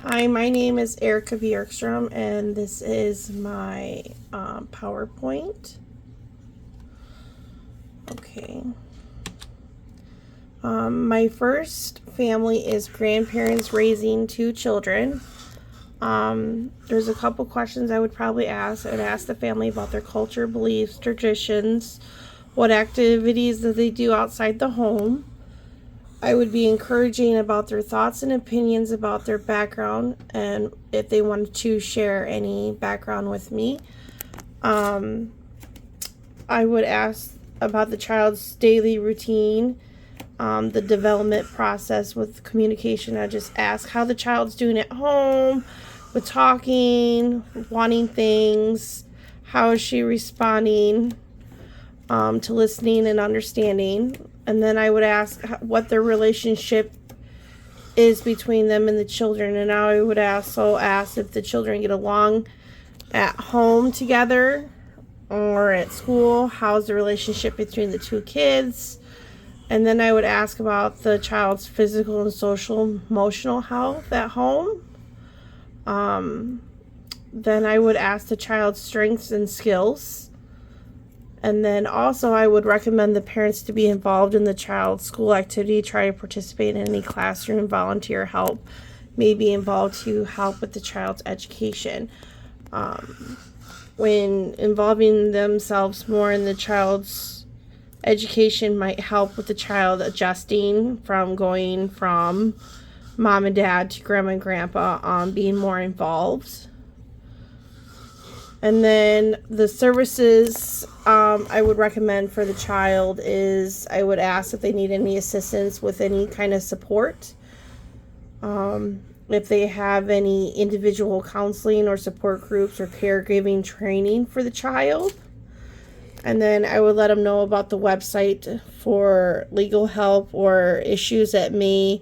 Hi, my name is Erica Bjorkstrom, and this is my PowerPoint. Okay. My first family is grandparents raising 2 children. There's a couple questions I would probably ask. I would ask the family about their culture, beliefs, traditions, what activities that they do outside the home. I would be encouraging about their thoughts and opinions about their background and if they wanted to share any background with me. I would ask about the child's daily routine, the development process with communication. I just ask how the child's doing at home with talking, wanting things, how is she responding to listening and understanding. And then I would ask what their relationship is between them and the children. And I would also ask if the children get along at home together or at school. How's the relationship between the 2 kids? And then I would ask about the child's physical and social emotional health at home. Then I would ask the child's strengths and skills. And then also I would recommend the parents to be involved in the child's school activity, try to participate in any classroom volunteer help, maybe involved to help with the child's education. When involving themselves more in the child's education might help with the child adjusting from going from mom and dad to grandma and grandpa on being more involved. And then the services I would recommend for the child is I would ask if they need any assistance with any kind of support. If they have any individual counseling or support groups or caregiving training for the child. And then I would let them know about the website for legal help or issues that may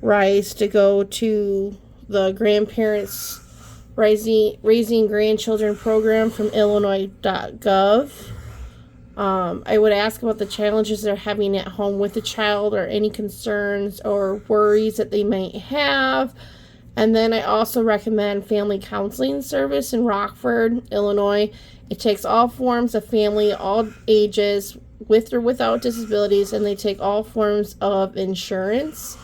rise to go to the grandparents Raising Grandchildren program from Illinois.gov. I would ask about the challenges they're having at home with the child or any concerns or worries that they might have. And then I also recommend Family Counseling Service in Rockford, Illinois. It takes all forms of family, all ages, with or without disabilities, and they take all forms of insurance.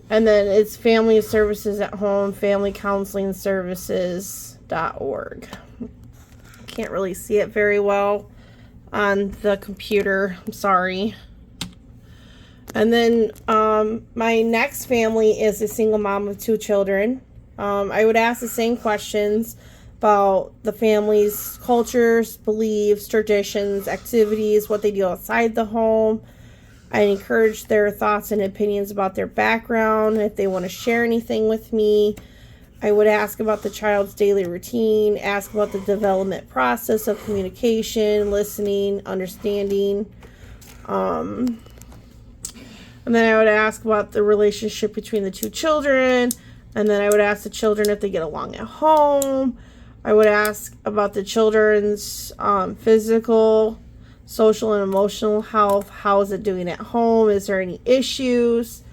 And then it's Family Services at Home, Family Counseling Services.org. Can't really see it very well on the computer. I'm sorry. And then my next family is a single mom of 2 children. I would ask the same questions about the family's cultures, beliefs, traditions, activities, what they do outside the home. I encourage their thoughts and opinions about their background, if they want to share anything with me. I would ask about the child's daily routine, ask about the development process of communication, listening, understanding. And then I would ask about the relationship between the 2 children. And then I would ask the children if they get along at home. I would ask about the children's physical, social, and emotional health. How is it doing at home? Is there any issues?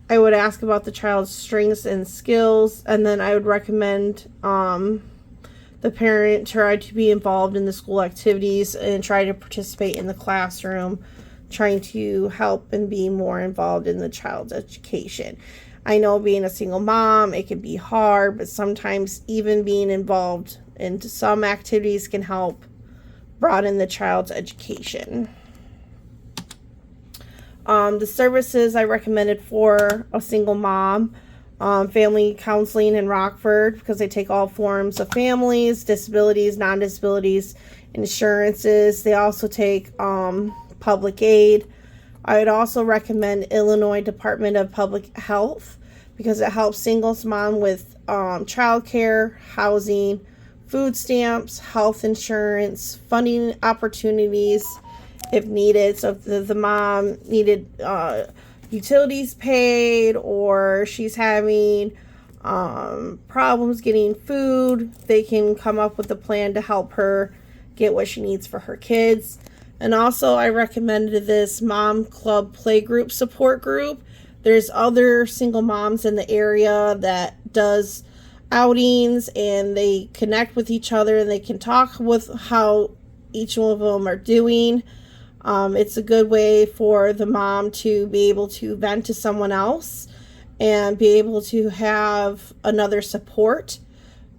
I would ask about the child's strengths and skills. And then I would recommend the parent try to be involved in the school activities and try to participate in the classroom, trying to help and be more involved in the child's education. I know being a single mom, it can be hard, but sometimes even being involved in some activities can help broaden the child's education. The services I recommended for a single mom, Family Counseling in Rockford, because they take all forms of families, disabilities, non-disabilities, insurances. They also take public aid. I would also recommend Illinois Department of Public Health because it helps singles mom with childcare, housing, food stamps, health insurance, funding opportunities if needed. So if the mom needed utilities paid or she's having problems getting food, they can come up with a plan to help her get what she needs for her kids. And also I recommended this Mom Club Playgroup support group. There's other single moms in the area that does outings, and they connect with each other and they can talk with how each one of them are doing. It's a good way for the mom to be able to vent to someone else and be able to have another support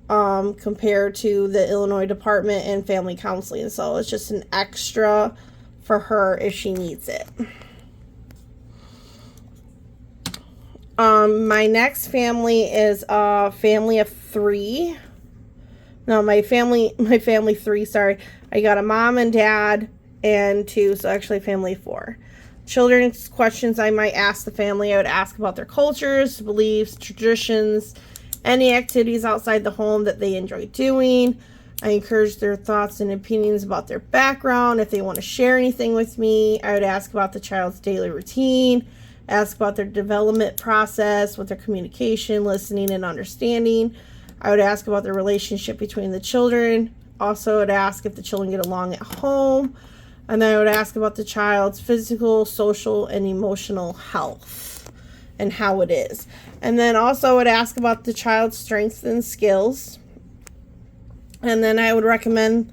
compared to the Illinois Department and Family Counseling. So it's just an extra for her if she needs it. My next family is a family of 3. No, my family 3, sorry. I got a mom and dad and 2, so actually family 4. Children's questions I might ask the family. I would ask about their cultures, beliefs, traditions, any activities outside the home that they enjoy doing. I encourage their thoughts and opinions about their background. If they want to share anything with me, I would ask about the child's daily routine, ask about their development process with their communication, listening, and understanding. I would ask about the relationship between the children. Also, I would ask if the children get along at home. And then I would ask about the child's physical, social, and emotional health and how it is. And then also I would ask about the child's strengths and skills. And then I would recommend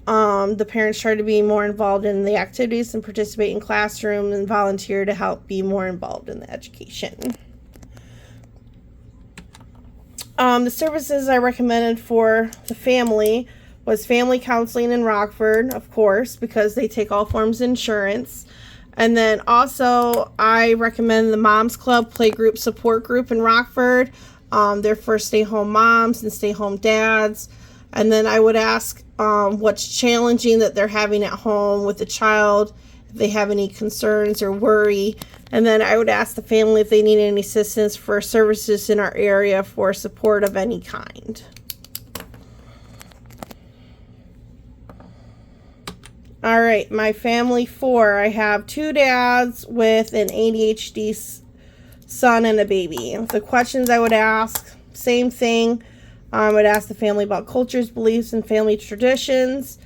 the parents try to be more involved in the activities and participate in classroom and volunteer to help be more involved in the education. The services I recommended for the family was family counseling in Rockford, of course, because they take all forms of insurance. And then also I recommend the Moms Club Playgroup support group in Rockford. They're for stay-home moms and stay-home dads. And then I would ask what's challenging that they're having at home with the child, if they have any concerns or worry. And then I would ask the family if they need any assistance for services in our area for support of any kind. All right, my family 4. I have 2 dads with an ADHD son and a baby. The questions I would ask, same thing. I would ask the family about cultures, beliefs, and family traditions.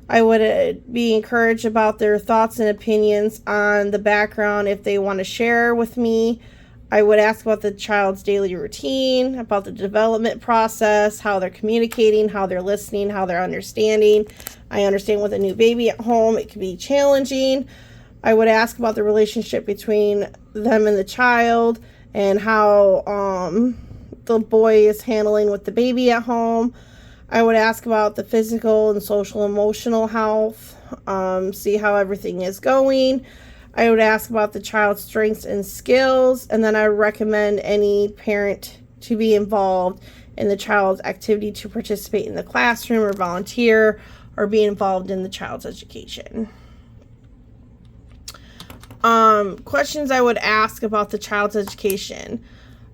I would be encouraged about their thoughts and opinions on the background if they want to share with me. I would ask about the child's daily routine, about the development process, how they're communicating, how they're listening, how they're understanding. I understand with a new baby at home, it can be challenging. I would ask about the relationship between them and the child and how the boy is handling with the baby at home. I would ask about the physical and social emotional health, see how everything is going. I would ask about the child's strengths and skills, and then I would recommend any parent to be involved in the child's activity to participate in the classroom or volunteer or be involved in the child's education. Questions I would ask about the child's education.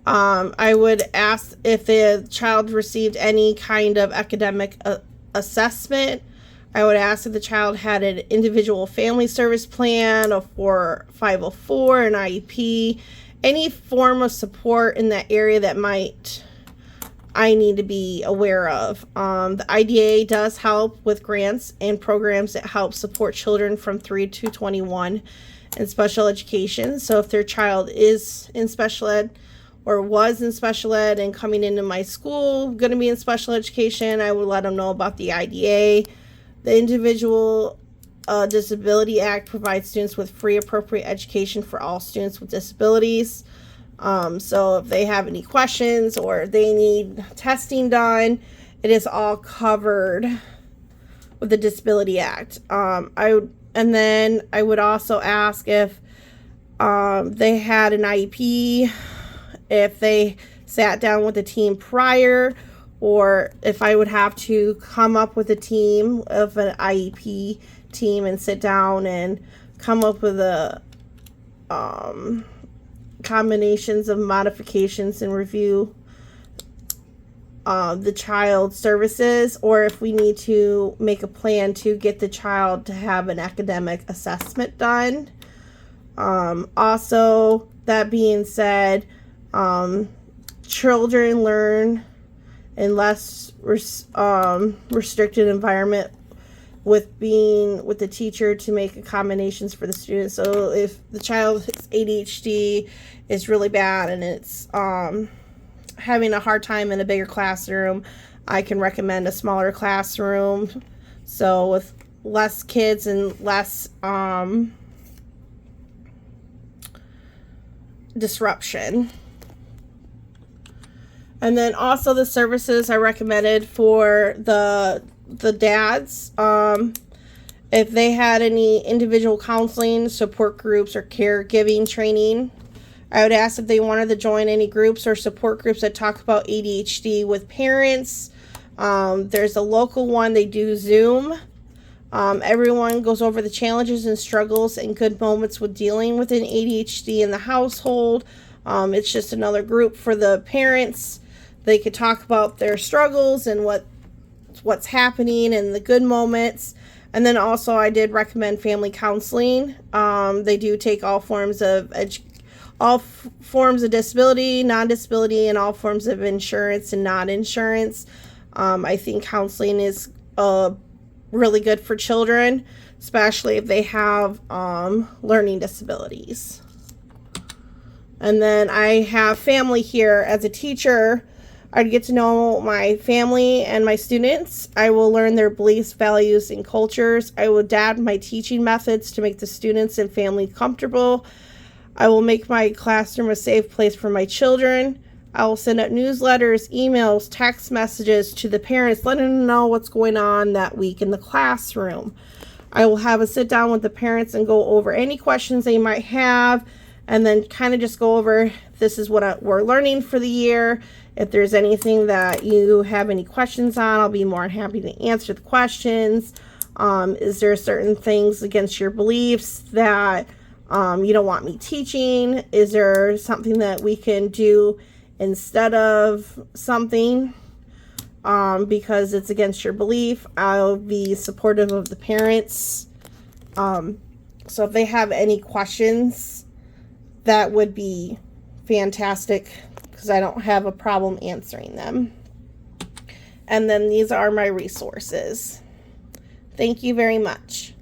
I would ask if the child received any kind of academic assessment. I would ask if the child had an individual family service plan, a 504, an IEP, any form of support in that area that I need to be aware of. The IDA does help with grants and programs that help support children from 3 to 21 in special education. So if their child is in special ed or was in special ed and coming into my school, going to be in special education, I would let them know about the IDA. The Individual Disability Act provides students with free appropriate education for all students with disabilities. So if they have any questions or they need testing done, it is all covered with the Disability Act. And then I would also ask if they had an IEP, if they sat down with the team prior, or if I would have to come up with a team of an IEP team and sit down and come up with a combinations of modifications and review the child's services, or if we need to make a plan to get the child to have an academic assessment done. Also, that being said, children learn in less restricted environment with being with the teacher to make accommodations for the students. So if the child's ADHD is really bad and it's having a hard time in a bigger classroom, I can recommend a smaller classroom. So with less kids and less disruption. And then also the services I recommended for the dads, if they had any individual counseling, support groups, or caregiving training, I would ask if they wanted to join any groups or support groups that talk about ADHD with parents. There's a local one, they do Zoom. Everyone goes over the challenges and struggles and good moments with dealing with an ADHD in the household. It's just another group for the parents. They could talk about their struggles and what's happening and the good moments. And then also I did recommend family counseling. They do take all forms of disability, non-disability, and all forms of insurance and non-insurance. I think counseling is really good for children, especially if they have learning disabilities. And then I have family here. As a teacher, I'd get to know my family and my students. I will learn their beliefs, values, and cultures. I will adapt my teaching methods to make the students and family comfortable. I will make my classroom a safe place for my children. I will send out newsletters, emails, text messages to the parents, letting them know what's going on that week in the classroom. I will have a sit down with the parents and go over any questions they might have, and then kind of just go over, this is what we're learning for the year. If there's anything that you have any questions on, I'll be more than happy to answer the questions. Is there certain things against your beliefs that you don't want me teaching? Is there something that we can do instead of something because it's against your belief? I'll be supportive of the parents. So if they have any questions, that would be fantastic, because I don't have a problem answering them. And then these are my resources. Thank you very much.